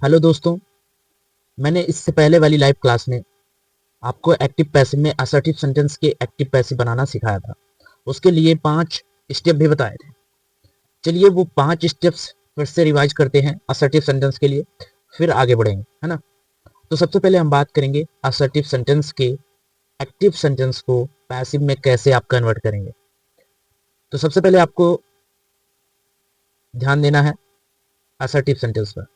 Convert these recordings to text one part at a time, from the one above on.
Hello दोस्तों, मैंने इससे पहले वाली लाइव क्लास में आपको एक्टिव पैसिव में असर्टिव सेंटेंस के एक्टिव पैसिव बनाना सिखाया था। उसके लिए 5 स्टेप भी बताए थे। चलिए वो 5 स्टेप्स फिर से रिवाइज करते हैं असर्टिव सेंटेंस के लिए, फिर आगे बढ़ेंगे, है ना। तो सबसे पहले हम बात करेंगे असर्टिव सेंटेंस के एक्टिव सेंटेंस को पैसिव में कैसे आप कन्वर्ट करेंगे। तो सबसे पहले आपको ध्यान देना है असर्टिव सेंटेंस पर।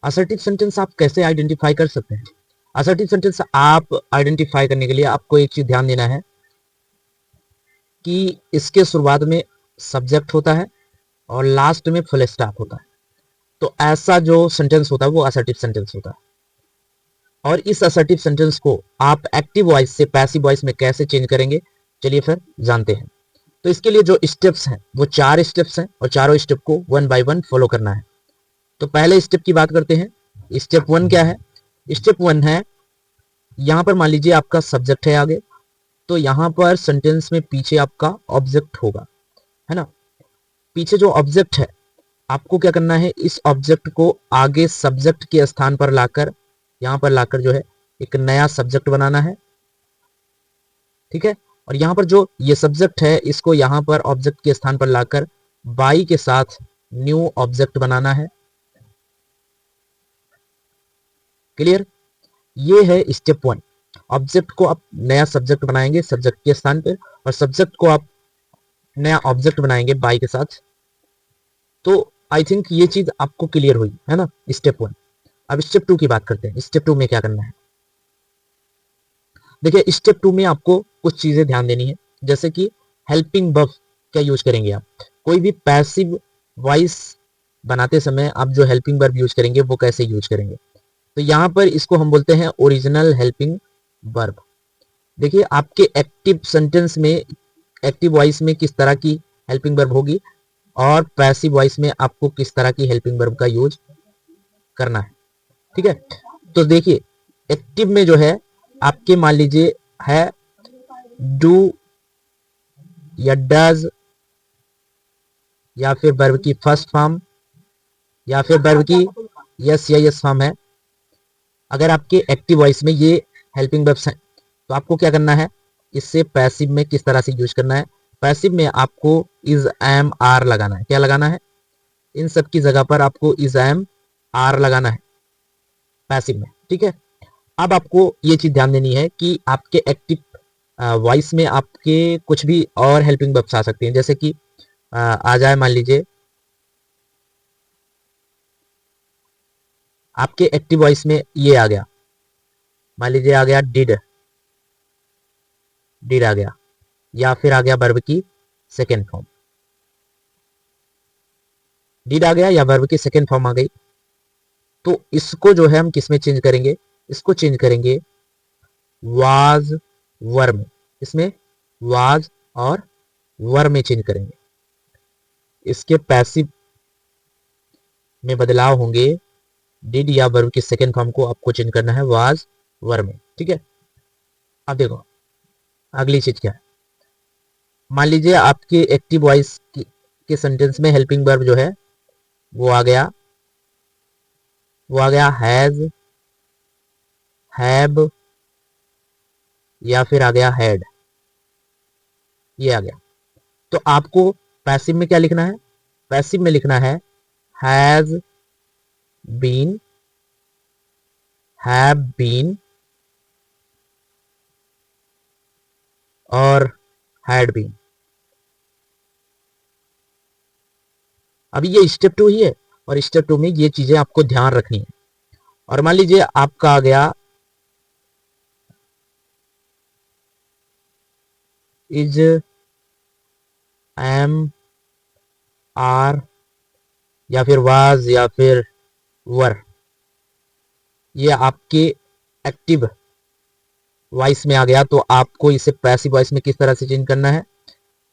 असर्टिव सेंटेंस आप कैसे आइडेंटिफाई कर सकते हैं? असर्टिव सेंटेंस आप आइडेंटिफाई करने के लिए आपको एक चीज ध्यान देना है कि इसके शुरुआत में सब्जेक्ट होता है और लास्ट में फुल स्टॉप होता है। तो ऐसा जो सेंटेंस होता है वो असर्टिव सेंटेंस होता है। और इस असर्टिव सेंटेंस को आप एक्टिव वॉइस से पैसिव वॉइस में कैसे चेंज करेंगे, चलिए फिर जानते हैं। तो इसके लिए जो स्टेप्स हैं वो 4 स्टेप्स हैं और चारों स्टेप को वन बाय वन फॉलो करना है। तो पहले स्टेप की बात करते हैं। स्टेप 1 क्या है? स्टेप 1 है, यहां पर मान लीजिए आपका सब्जेक्ट है आगे, तो यहां पर सेंटेंस में पीछे आपका ऑब्जेक्ट होगा, है ना। पीछे जो ऑब्जेक्ट है आपको क्या करना है, इस ऑब्जेक्ट को आगे सब्जेक्ट के स्थान पर लाकर, यहां पर लाकर जो है एक नया सब्जेक्ट बनाना है, ठीक है। और यहां पर जो ये सब्जेक्ट है इसको यहां पर ऑब्जेक्ट के स्थान पर लाकर बाई के साथ न्यू ऑब्जेक्ट बनाना है। क्लियर? ये है स्टेप 1। ऑब्जेक्ट को आप नया सब्जेक्ट बनाएंगे सब्जेक्ट के स्थान पर, और सब्जेक्ट को आप नया ऑब्जेक्ट बनाएंगे बाई के साथ। तो आई थिंक ये चीज आपको क्लियर हुई है ना, स्टेप 1। अब स्टेप 2 की बात करते हैं। स्टेप 2 में क्या करना है? देखिए स्टेप 2 में आपको कुछ चीजें ध्यान देनी है, जैसे कि हेल्पिंग वर्ब क्या यूज करेंगे आप। कोई भी पैसिव वॉइस बनाते समय आप जो हेल्पिंग वर्ब यूज करेंगे वो कैसे यूज करेंगे। तो यहां पर इसको हम बोलते हैं ओरिजिनल हेल्पिंग वर्ब। देखिए आपके एक्टिव सेंटेंस में, एक्टिव वॉइस में किस तरह की हेल्पिंग वर्ब होगी और पैसिव वॉइस में आपको किस तरह की हेल्पिंग वर्ब का यूज करना है, ठीक है। तो देखिए एक्टिव में जो है आपके मान लीजिए है डू या डज, या फिर वर्ब की फर्स्ट फॉर्म, या फिर वर्ब की यस या यस फॉर्म है। अगर आपके एक्टिव वॉइस में ये हेल्पिंग वर्ब्स हैं तो आपको क्या करना है, इससे पैसिव में किस तरह से यूज करना है। पैसिव में आपको इज एम आर लगाना है। क्या लगाना है? इन सब की जगह पर आपको इज एम आर लगाना है पैसिव में, ठीक है। अब आपको ये चीज ध्यान देनी है कि आपके एक्टिव वॉइस में आपके कुछ भी और हेल्पिंग वर्ब्स आ सकती हैं, जैसे कि आ जाए मान लीजिए आपके एक्टिव वॉइस में ये आ गया, मान लीजिए आ गया डिड, डिड आ गया, या फिर आ गया वर्ब की सेकेंड फॉर्म, डिड आ गया या वर्ब की सेकेंड फॉर्म आ गई। तो इसको जो है हम किस में चेंज करेंगे? इसको चेंज करेंगे वाज वर में। इसमें वाज और वर में चेंज करेंगे। इसके पैसिव में बदलाव होंगे, डिड या वर्ब की सेकेंड फॉर्म को आपको चेंज करना है वाज वर में, ठीक है। अब देखो अगली चीज क्या है। मान लीजिए आपके एक्टिव वॉइस के सेंटेंस में हेल्पिंग वर्ब जो है वो आ गया, वो आ गया हैज, हैव, या फिर आ गया हैड, ये आ गया। तो आपको पैसिव में क्या लिखना है? पैसिव में लिखना है हैज बीन, हैव बीन और हैड बीन। अभी ये स्टेप 2 ही है और स्टेप 2 में ये चीजें आपको ध्यान रखनी है। और मान लीजिए आपका आ गया इज एम आर, या फिर वाज, या फिर वर, ये आपके एक्टिव वॉइस में आ गया। तो आपको इसे पैसिव वॉइस में किस तरह से चेंज करना है?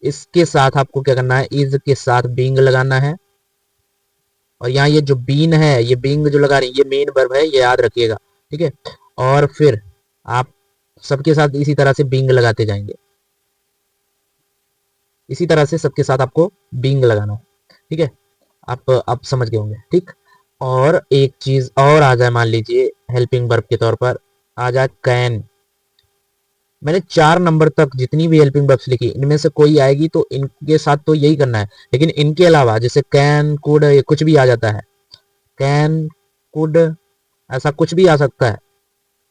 इसके साथ आपको क्या करना है, इज के साथ बीइंग लगाना है। और यहाँ ये जो बीन है, ये बीइंग जो लगा रही है ये मेन वर्ब है, ये याद रखिएगा, ठीक है। और फिर आप सबके साथ इसी तरह से बीइंग लगाते जाएंगे, इसी तरह से सबके साथ आपको बीइंग लगाना है। ठीक है, आप समझ गए होंगे। ठीक, और एक चीज और आ जाए, मान लीजिए हेल्पिंग वर्ब के तौर पर आ जाए कैन। मैंने 4 नंबर तक जितनी भी हेल्पिंग वर्ब्स लिखी, इनमें से कोई आएगी तो इनके साथ तो यही करना है, लेकिन इनके अलावा जैसे कैन, कुड, कुछ भी आ जाता है, कैन, कुड, ऐसा कुछ भी आ सकता है।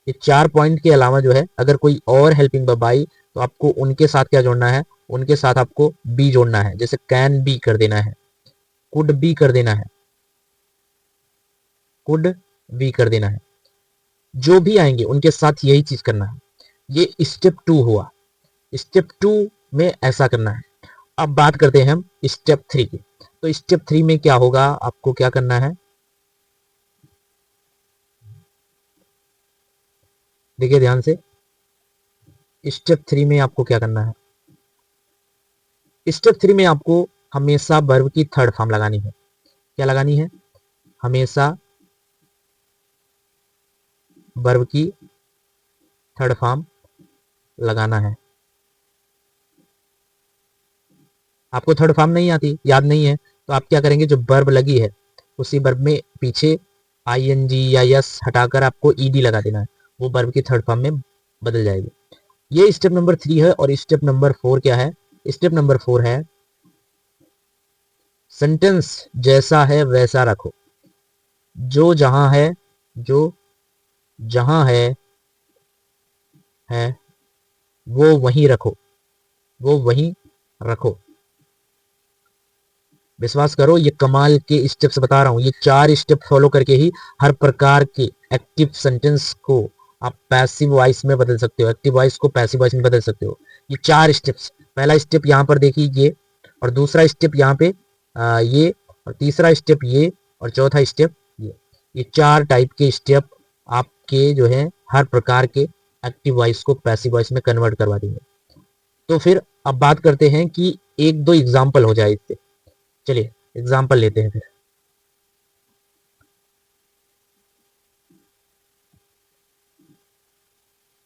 ये 4 पॉइंट के अलावा जो है अगर कोई और हेल्पिंग वर्ब आई तो आपको उनके साथ क्या जोड़ना है, उनके साथ आपको बी जोड़ना है। जैसे कैन बी कर देना है, कुड बी कर देना है, कुड बी कर देना है। जो भी आएंगे उनके साथ यही चीज करना है। ये स्टेप 2 हुआ। स्टेप 2 में ऐसा करना है। अब बात करते हैं हम स्टेप 3 की। तो स्टेप 3 में क्या होगा, आपको क्या करना है, देखिए ध्यान से। स्टेप 3 में आपको क्या करना है, स्टेप 3 में आपको हमेशा वर्ब की थर्ड फॉर्म लगानी है। क्या लगानी है, हमेशा वर्ब की थर्ड फॉर्म लगाना है। आपको थर्ड फॉर्म नहीं आती, याद नहीं है, तो आप क्या करेंगे, जो वर्ब लगी है उसी वर्ब में पीछे आईएनजी या यस हटाकर आपको ईडी लगा देना है, वो वर्ब की थर्ड फॉर्म में बदल जाएगी। ये स्टेप नंबर 3 है। और स्टेप नंबर 4 क्या है, स्टेप नंबर 4 है सेंटेंस जैसा है वैसा रखो। जो जहां है, जो जहां है वो वहीं रखो, वो वहीं रखो। विश्वास करो, ये कमाल के स्टेप्स बता रहा हूं। ये 4 स्टेप फॉलो करके ही हर प्रकार के एक्टिव सेंटेंस को आप पैसिव वॉइस में बदल सकते हो, एक्टिव वॉइस को पैसिव वॉइस में बदल सकते हो। ये 4 स्टेप्स, पहला स्टेप यहाँ पर देखिए ये, और दूसरा स्टेप यहाँ पे ये, और तीसरा स्टेप ये, और चौथा स्टेप ये 4 टाइप के स्टेप आपके जो है हर प्रकार के एक्टिव वॉइस को पैसिव वॉइस में कन्वर्ट करवा देंगे। तो फिर अब बात करते हैं कि एक दो एग्जाम्पल हो जाए इससे। चलिए एग्जाम्पल लेते हैं फिर।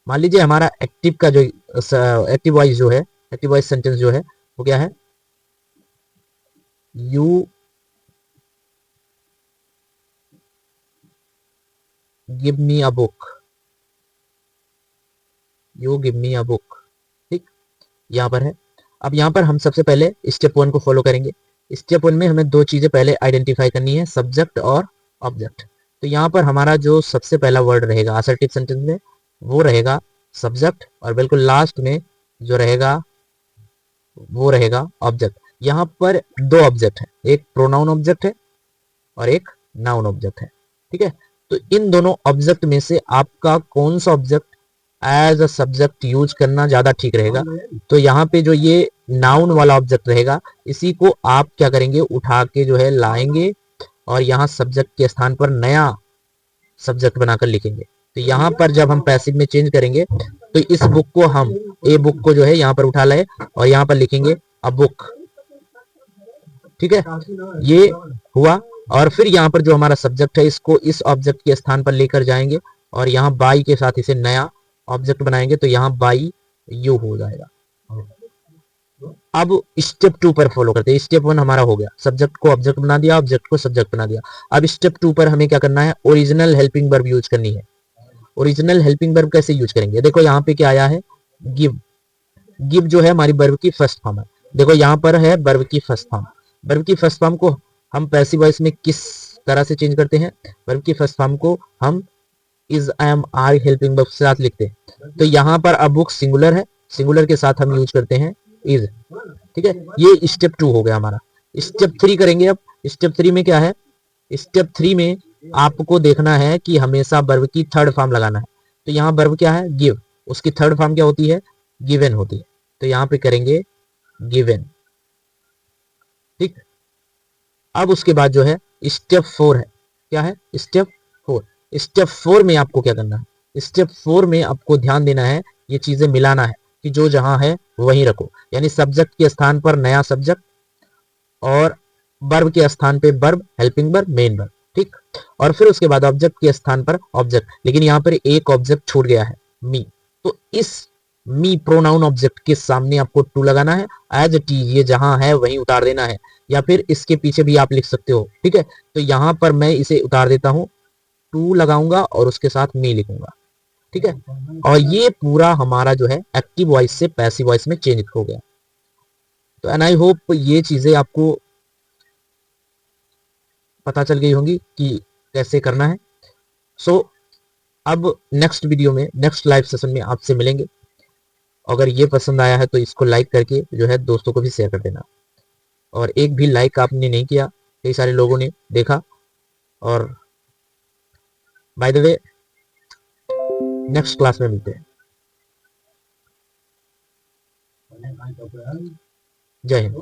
मान लीजिए हमारा एक्टिव का जो एक्टिव वॉइस जो है, एक्टिव वॉइस सेंटेंस जो है वो क्या है, you give me a book, you give me a book. ठीक, यहाँ पर है। अब यहाँ पर हम सबसे पहले स्टेप 1 को फॉलो करेंगे। स्टेप 1 में हमें दो चीजें पहले आइडेंटिफाई करनी है, सब्जेक्ट और ऑब्जेक्ट। तो यहाँ पर हमारा जो सबसे पहला वर्ड रहेगा असर्टिव सेंटेंस में वो रहेगा सब्जेक्ट, और बिल्कुल लास्ट में जो रहेगा वो रहेगा ऑब्जेक्ट। यहाँ पर दो ऑब्जेक्ट है, एक प्रोनाउन ऑब्जेक्ट है और एक नाउन ऑब्जेक्ट है। ठीक है, तो इन दोनों ऑब्जेक्ट में से आपका कौन सा object as a subject use करना ज्यादा ठीक रहेगा। तो यहाँ पे जो ये नाउन वाला ऑब्जेक्ट रहेगा इसी को आप क्या करेंगे, उठा के जो है लाएंगे और यहाँ सब्जेक्ट के स्थान पर नया सब्जेक्ट बनाकर लिखेंगे। तो यहाँ पर जब हम पैसिव में चेंज करेंगे तो इस बुक को हम ए बुक को जो है यहाँ पर उठा लाए और यहाँ पर लिखेंगे अ बुक। ठीक है, ये हुआ। और फिर यहाँ पर जो हमारा सब्जेक्ट है इसको इस ऑब्जेक्ट के स्थान पर लेकर जाएंगे और यहाँ बाई के साथ इसे नया ऑब्जेक्ट बनाएंगे, तो यहाँ बाई यू हो जाएगा। अब स्टेप 2 पर फॉलो करते हैं। स्टेप 1 हमारा हो गया, सब्जेक्ट को ऑब्जेक्ट बना दिया, ऑब्जेक्ट को सब्जेक्ट बना दिया। अब स्टेप 2 पर हमें क्या करना है, ओरिजिनल हेल्पिंग वर्ब यूज करनी है। ओरिजिनल हेल्पिंग वर्ब कैसे यूज करेंगे, देखो यहाँ पे क्या आया है, गिव। गिव जो है हमारी वर्ब की फर्स्ट फॉर्म है। देखो यहाँ पर है वर्ब की फर्स्ट फॉर्म। वर्ब की फर्स्ट फॉर्म को हम पैसिव वॉइस में किस तरह से चेंज करते हैं, वर्ब की फर्स्ट फॉर्म को हम is, am, are helping verb के साथ लिखते हैं। तो यहाँ पर अब बुक सिंगुलर है, सिंगुलर के साथ हम यूज करते हैं इज। ठीक है, ये स्टेप 2 हो गया हमारा। स्टेप 3 करेंगे। अब स्टेप 3 में क्या है, स्टेप 3 में आपको देखना है कि हमेशा वर्ब की थर्ड फॉर्म लगाना है। तो यहाँ वर्ब क्या है, गिव, उसकी थर्ड फॉर्म क्या होती है, गिवन होती है। तो यहाँ पे करेंगे गिवन। ठीक, अब उसके बाद जो है स्टेप 4 है, क्या है, स्टेप 4। स्टेप 4 में आपको क्या करना है, स्टेप 4 में आपको ध्यान देना है, ये चीजें मिलाना है कि जो जहां है वहीं रखो, यानी सब्जेक्ट के स्थान पर नया सब्जेक्ट और वर्ब के स्थान पे verb, helping verb, main verb. ठीक, और फिर उसके बाद ऑब्जेक्ट के स्थान पर ऑब्जेक्ट, लेकिन यहाँ पर एक ऑब्जेक्ट छूट गया है, मी। तो इस मी प्रोनाउन ऑब्जेक्ट के सामने आपको टू लगाना है, एज इट इज ये जहां है वहीं उतार देना है, या फिर इसके पीछे भी आप लिख सकते हो। ठीक है, तो यहां पर मैं इसे उतार देता हूं, टू लगाऊंगा और उसके साथ मी लिखूंगा। ठीक है, और ये पूरा हमारा जो है एक्टिव वॉइस से पैसिव वॉइस में चेंज हो गया। तो एंड आई होप ये चीजें आपको पता चल गई होंगी कि कैसे करना है। सो अब नेक्स्ट वीडियो में, नेक्स्ट लाइव सेशन में आपसे मिलेंगे। अगर ये पसंद आया है तो इसको लाइक करके जो है दोस्तों को भी शेयर कर देना। और एक भी लाइक आपने नहीं किया, कई सारे लोगों ने देखा। और by the way, next class में मिलते हैं। जय हिंद।